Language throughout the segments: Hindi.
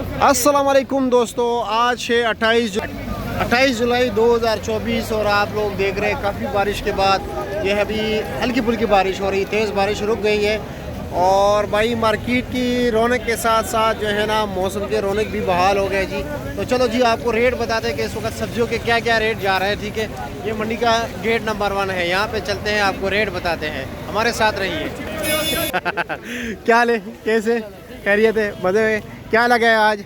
अस्सलाम वालेकुम दोस्तों, आज है 28 जुलाई 2024 और आप लोग देख रहे हैं काफ़ी बारिश के बाद यह अभी हल्की फुल्की बारिश हो रही, तेज़ बारिश रुक गई है। और भाई मार्केट की रौनक के साथ साथ जो है ना मौसम के रौनक भी बहाल हो गए जी। तो चलो जी आपको रेट बताते हैं कि इस वक्त सब्जियों के क्या क्या रेट जा रहे हैं। ठीक है, ये मंडी का गेट नंबर 1 है, यहाँ पे चलते हैं, आपको रेट बताते हैं, हमारे साथ रहिए। क्या ले, कैसे खैरियत है, मज़े में? क्या लगा है आज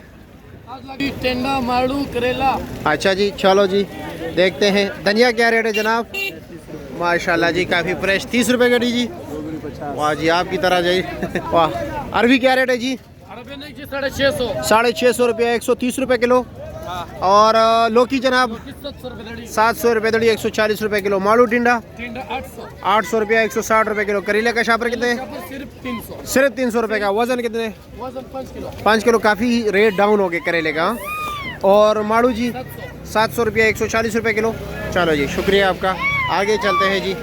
लगी टेंडा, मारू, करेला। अच्छा जी, चलो जी देखते हैं। धनिया क्या रेट है जनाब? माशाल्लाह जी, काफ़ी फ्रेश, 30 रुपए गड्डी जी। वाह जी, आपकी तरह जी। वाह। अरबी क्या रेट है जी? अरबी नहीं जी, 650। 650 रुपये, 130 रुपये किलो। और लौकी जनाब 700 रुपये दड़ी, 140 रुपये किलो। मालू टिंडा 800 रुपया, 160 रुपये किलो। करेले का शापर कितने? सिर्फ 300 रुपये का। वजन कितने? 5 किलो। काफ़ी रेट डाउन हो गए करेले का। और माड़ू जी 700 रुपया, 140 रुपये किलो। चलो जी, शुक्रिया आपका। आगे चलते हैं जी।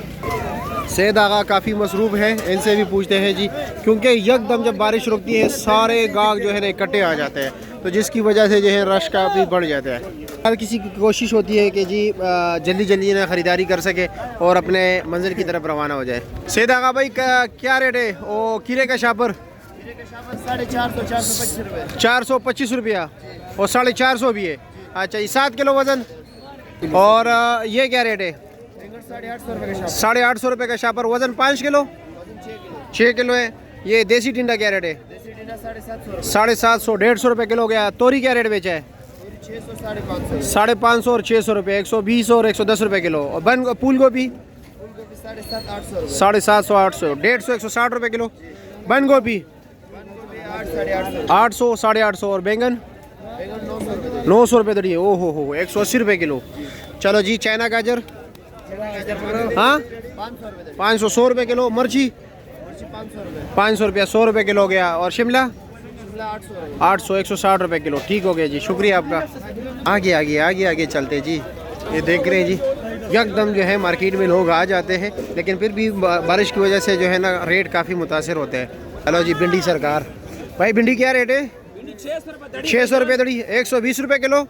सैद आगा काफ़ी मसरूफ़ है, इनसे भी पूछते हैं जी, क्योंकि यकदम जब बारिश रुकती है सारे गाहक जो है ना इकट्ठे आ जाते हैं, तो जिसकी वजह से जो है रश काफ़ी बढ़ जाता है। हर किसी की कोशिश होती है कि जी जल्दी जल्दी ना ख़रीदारी कर सके और अपने मंजिल की तरफ रवाना हो जाए। सैद आगा भाई क्या रेट है? ओ कीरे का शापर 425 रुपया और 450 भी है। अच्छा जी, 7 किलो वज़न। और ये क्या रेट है? 850 रुपये का शापर। वज़न 5 किलो, 6 किलो है। ये देसी टिंडा क्या रेट है? 750, 150 रुपये किलो गया। तोरी क्या रेट बेचा है? 550 और 600 रुपये, 120 और 110 रुपये किलो। और बन फूल गोभी 750, 800, 150, 160 रुपये किलो। बंद गोभी 800, 850 और बैंगन 900 रुपये दड़ी। ओहो हो, 180 रुपये किलो। चलो जी, चाइना गाजर हाँ 500, 100 रुपये किलो। मिर्ची 500 रुपया, 100 रुपये किलो गया। और शिमला 800, 160 रुपये किलो। ठीक हो गया जी, शुक्रिया आपका। आगे आगे आगे आगे चलते जी। ये देख रहे हैं जी, यकदम जो है मार्केट में लोग आ जाते हैं, लेकिन फिर भी बारिश की वजह से जो है ना रेट काफ़ी मुतासर होते हैं। हेलो जी, भिंडी सरकार भाई, भिंडी क्या रेट है? 600 रुपये दड़ी, 120 रुपये किलो।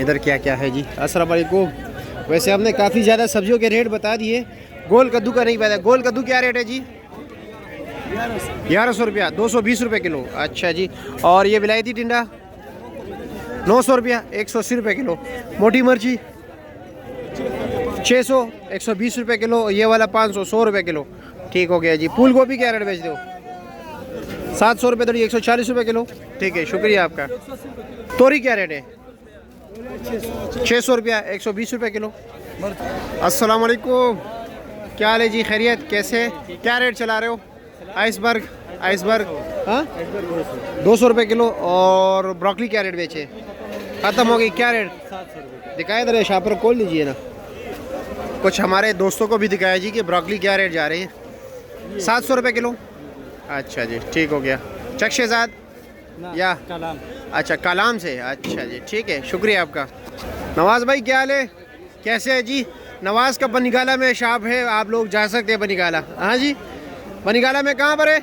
इधर क्या क्या है जी? अस्सलाम वालेकुम। वैसे हमने काफ़ी ज़्यादा सब्जियों के रेट बता दिए, गोल कद्दू का नहीं पता। गोल कद्दू क्या रेट है जी? 1100 रुपया, 220 रुपये किलो। अच्छा जी। और ये विलायती टिंडा 900 रुपया, 180 रुपये किलो। मोटी मिर्ची 600, 120 रुपये किलो। ये वाला 500, 100 रुपये किलो। ठीक हो गया जी। फूल गोभी क्या रेट बेच दो? 700 रुपये दड़ी, 140 रुपये किलो। ठीक है, शुक्रिया आपका। तोरी क्या रेट है? 600 रुपया, 120 रुपये किलो। अस्सलाम वालेकुम, क्या हाल है जी? खैरियत, कैसे? क्या रेट चला रहे हो? आइसबर्ग हाँ 200 रुपये किलो। और ब्रोकली क्या रेट बेचे? ख़त्म हो गई। क्या रेट दिखाए? इधर शापर खोल लीजिए ना, कुछ हमारे दोस्तों को भी दिखाया जी कि ब्रोकली क्या रेट जा रही है। 700 रुपये किलो। अच्छा जी, ठीक हो गया। चकशेजाद या कलाम? अच्छा, कलाम से। अच्छा जी, ठीक है, शुक्रिया आपका। नवाज़ भाई क्या हाल है, कैसे है जी? नवाज़ का बनिगाला में शॉप है, आप लोग जा सकते हैं बनिगाला। हाँ जी, बनिगाला में कहाँ पर है?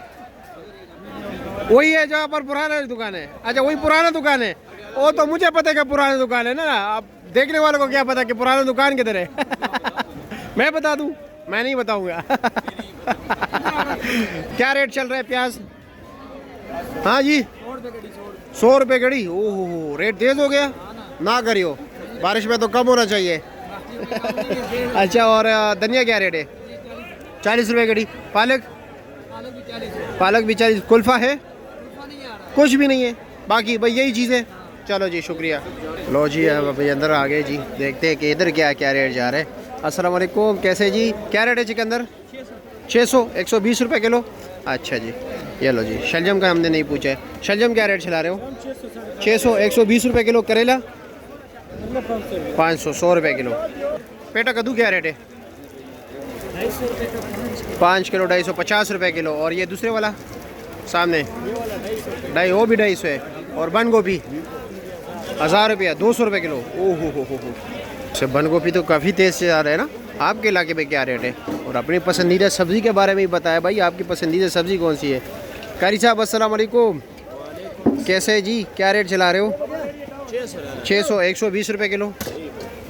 वही है जहाँ पर पुराना दुकान है। अच्छा, वही पुराना दुकान है। वो तो मुझे पता है कि पुराना दुकान है ना, आप देखने वालों को क्या पता कि पुराना दुकान किधर है। मैं बता दूँ? मैं नहीं बताऊँगा। क्या रेट चल रहा है प्याज? हाँ जी, 100 रुपये गड़ी। ओहो, रेट तेज़ हो गया ना करियो, बारिश में तो कम होना चाहिए। अच्छा, और धनिया क्या रेट है? 40 रुपये गड़ी। पालक भी 40। कुल्फा है? कुछ भी नहीं है, बाकी भाई यही चीज़ है। चलो जी, शुक्रिया। लो जी, भाई अंदर आ गए जी, देखते हैं कि इधर क्या क्या रेट जा रहे हैं। अस्सलाम वालेकुम, कैसे जी? क्या रेट है चिकंदर? 600, 120 रुपये किलो। अच्छा जी, ये लो जी। शलजम का हमने नहीं पूछा है, शलजम क्या रेट चला रहे हो? 600, 120 रुपये किलो। करेला 500, 100 रुपये किलो। पेटा कद्दू क्या रेट है? 5 किलो 250 रुपये किलो। और ये दूसरे वाला सामने वो भी 250 है। और बंद गोभी 1000 रुपया, 200 रुपये किलो। ओहो हो। बंद गोभी तो काफ़ी तेज़ से आ रहा है ना। आपके इलाके में क्या रेट है? और अपनी पसंदीदा सब्ज़ी के बारे में ही बताया भाई, आपकी पसंदीदा सब्ज़ी कौन सी है? कारी साहब अस्सलाम वालेकुम, कैसे है जी, क्या रेट चला रहे हो? 600, 120 रुपये किलो।